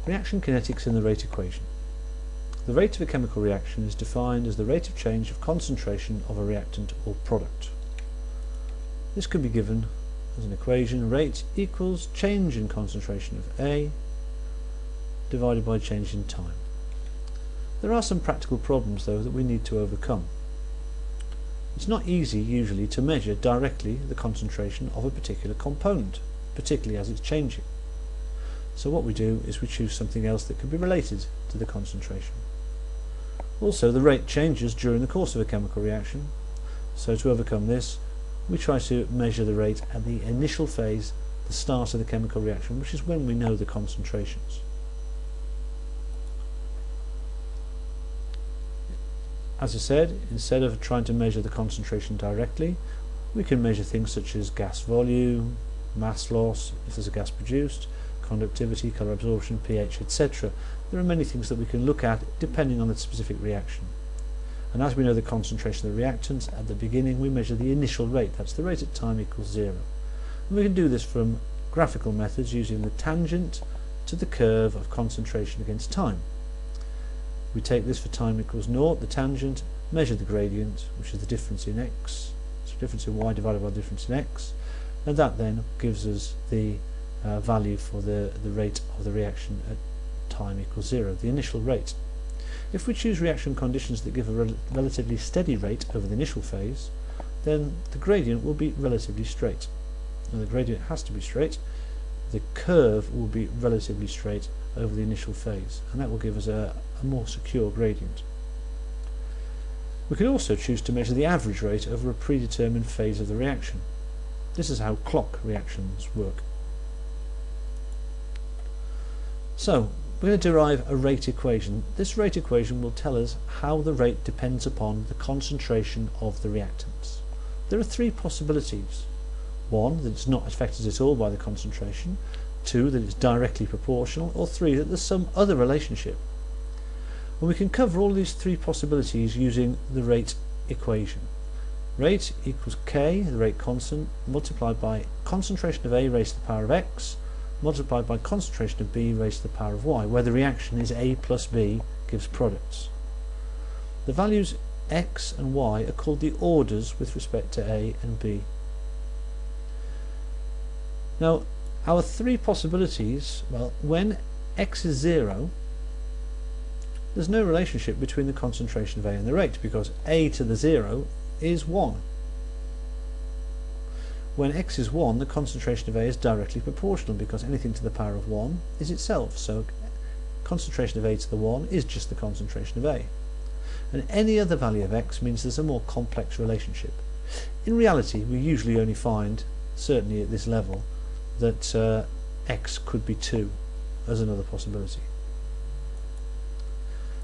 Reaction kinetics in the rate equation. The rate of a chemical reaction is defined as the rate of change of concentration of a reactant or product. This can be given as an equation: rate equals change in concentration of A divided by change in time. There are some practical problems though that we need to overcome. It's not easy usually to measure directly the concentration of a particular component, particularly as it's changing. So what we do is we choose something else that can be related to the concentration. Also, the rate changes during the course of a chemical reaction, so to overcome this we try to measure the rate at the initial phase, the start of the chemical reaction, which is when we know the concentrations. As I said, instead of trying to measure the concentration directly, we can measure things such as gas volume, mass loss, if there's a gas produced, conductivity, colour absorption, pH, etc. There are many things that we can look at depending on the specific reaction. And as we know the concentration of the reactants, at the beginning we measure the initial rate, that's the rate at time equals 0. And we can do this from graphical methods using the tangent to the curve of concentration against time. We take this for time equals 0, the tangent, measure the gradient, which is the difference in x, so difference in y divided by the difference in x, and that then gives us the value for the rate of the reaction at time equals 0, the initial rate. If we choose reaction conditions that give a relatively steady rate over the initial phase, then the gradient will be relatively straight. Now the gradient has to be straight, the curve will be relatively straight over the initial phase, and that will give us a more secure gradient. We can also choose to measure the average rate over a predetermined phase of the reaction. This is how clock reactions work. So, we're going to derive a rate equation. This rate equation will tell us how the rate depends upon the concentration of the reactants. There are three possibilities. One, that it's not affected at all by the concentration. Two, that it's directly proportional. Or three, that there's some other relationship. And we can cover all these three possibilities using the rate equation. Rate equals K, the rate constant, multiplied by concentration of A raised to the power of X, multiplied by concentration of B raised to the power of Y, where the reaction is A plus B gives products. The values X and Y are called the orders with respect to A and B. Now, our three possibilities, well, when X is 0, there's no relationship between the concentration of A and the rate, because A to the 0 is 1. When X is 1, the concentration of A is directly proportional, because anything to the power of 1 is itself, so concentration of A to the 1 is just the concentration of A. And any other value of X means there's a more complex relationship. In reality, we usually only find, certainly at this level, that X could be 2 as another possibility.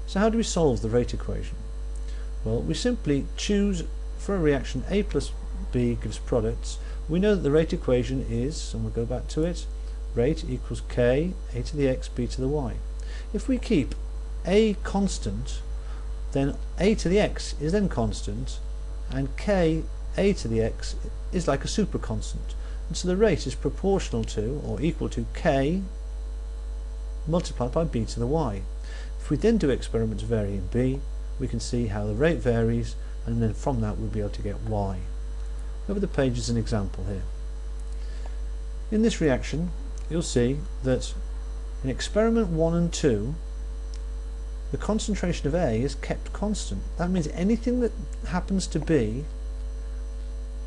So how do we solve the rate equation? Well, we simply choose for a reaction A plus B gives products. We know that the rate equation is, and we'll go back to it, rate equals K, A to the X, B to the Y. If we keep A constant, then A to the X is then constant, and K, A to the X is like a super constant. And so the rate is proportional to, or equal to, K multiplied by B to the Y. If we then do experiments varying B, we can see how the rate varies, and then from that we'll be able to get Y. Over the page is an example here. In this reaction, you'll see that in experiment 1 and 2, the concentration of A is kept constant. That means anything that happens to B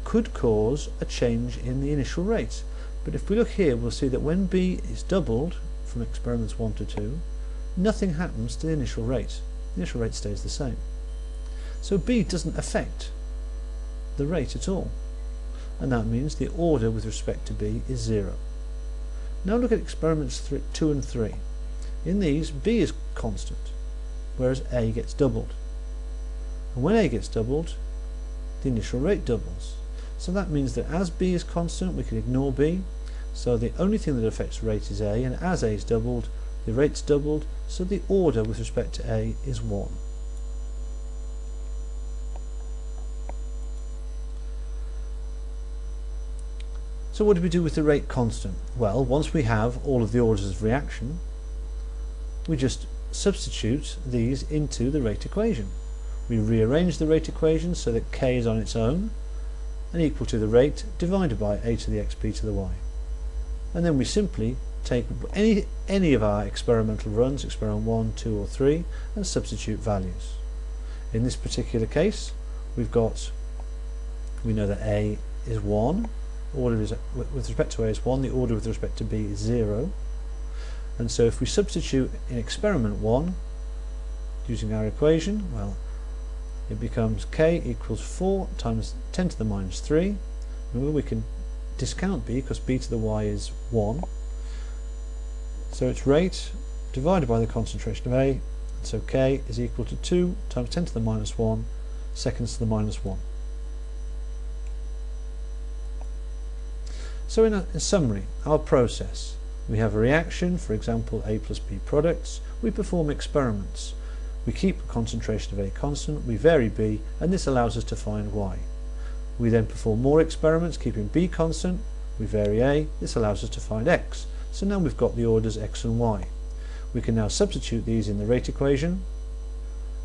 could cause a change in the initial rate. But if we look here, we'll see that when B is doubled from experiments 1 to 2, nothing happens to the initial rate. The initial rate stays the same. So B doesn't affect the rate at all, and that means the order with respect to B is 0. Now look at experiments 2 and 3. In these, B is constant, whereas A gets doubled. And when A gets doubled, the initial rate doubles. So that means that as B is constant, we can ignore B, so the only thing that affects rate is A, and as A is doubled, the rate's doubled, so the order with respect to A is 1. So what do we do with the rate constant? Well, once we have all of the orders of reaction, we just substitute these into the rate equation. We rearrange the rate equation so that k is on its own and equal to the rate divided by a to the xp to the y. And then we simply take any of our experimental runs, experiment 1, 2 or 3, and substitute values. In this particular case we know that a is 1, order is, with respect to a is 1, the order with respect to b is 0, and so if we substitute in experiment 1 using our equation, well, it becomes k equals 4 times 10 to the minus 3. Remember, we can discount b because b to the y is 1, so it's rate divided by the concentration of a, so k is equal to 2 times 10 to the minus 1 seconds to the minus 1. So in summary, our process: we have a reaction, for example a plus b products, we perform experiments, we keep the concentration of A constant, we vary B, and this allows us to find Y. We then perform more experiments keeping B constant, we vary A, this allows us to find X. So now we've got the orders X and Y. We can now substitute these in the rate equation,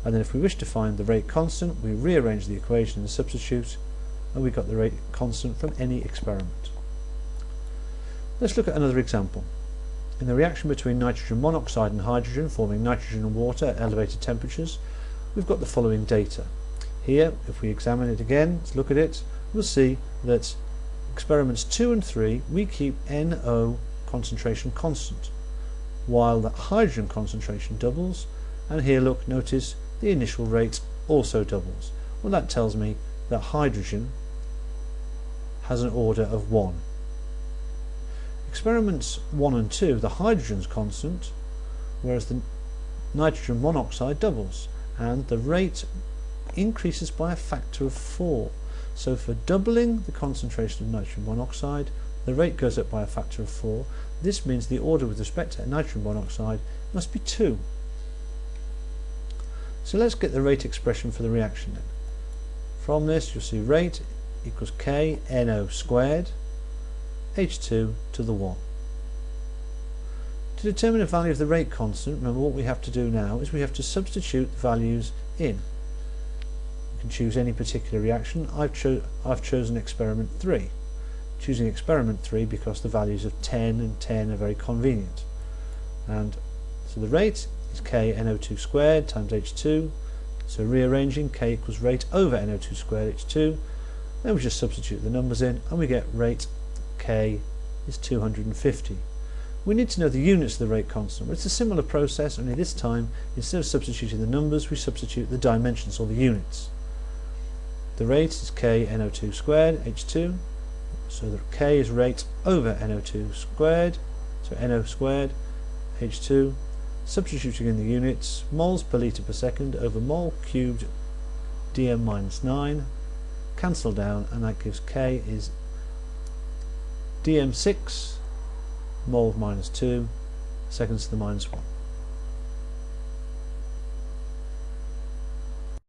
and then if we wish to find the rate constant, we rearrange the equation and substitute, and we got the rate constant from any experiment. Let's look at another example. In the reaction between nitrogen monoxide and hydrogen forming nitrogen and water at elevated temperatures, we've got the following data. Here, if we examine it again, let's look at it, we'll see that experiments 2 and 3 we keep NO concentration constant, while the hydrogen concentration doubles, and here look, notice the initial rate also doubles. Well, that tells me that hydrogen has an order of 1. Experiments 1 and 2, the hydrogen's constant, whereas the nitrogen monoxide doubles, and the rate increases by a factor of 4. So for doubling the concentration of nitrogen monoxide, the rate goes up by a factor of 4. This means the order with respect to nitrogen monoxide must be 2. So let's get the rate expression for the reaction then. From this you'll see rate equals k NO squared H2 to the 1. To determine a value of the rate constant, remember what we have to do now is we have to substitute the values in. You can choose any particular reaction. I've chosen experiment 3. Choosing experiment 3 because the values of 10 and 10 are very convenient. And so the rate is k NO2 squared times H2. So rearranging, k equals rate over NO2 squared H2. Then we just substitute the numbers in and we get rate k is 250. We need to know the units of the rate constant. It's a similar process, only this time instead of substituting the numbers we substitute the dimensions or the units. The rate is k NO2 squared H2, so that k is rate over NO2 squared, so NO squared H2. Substituting in the units, moles per litre per second over mole cubed dm minus 9, cancel down, and that gives k is dm6 mole minus 2 seconds to the minus 1.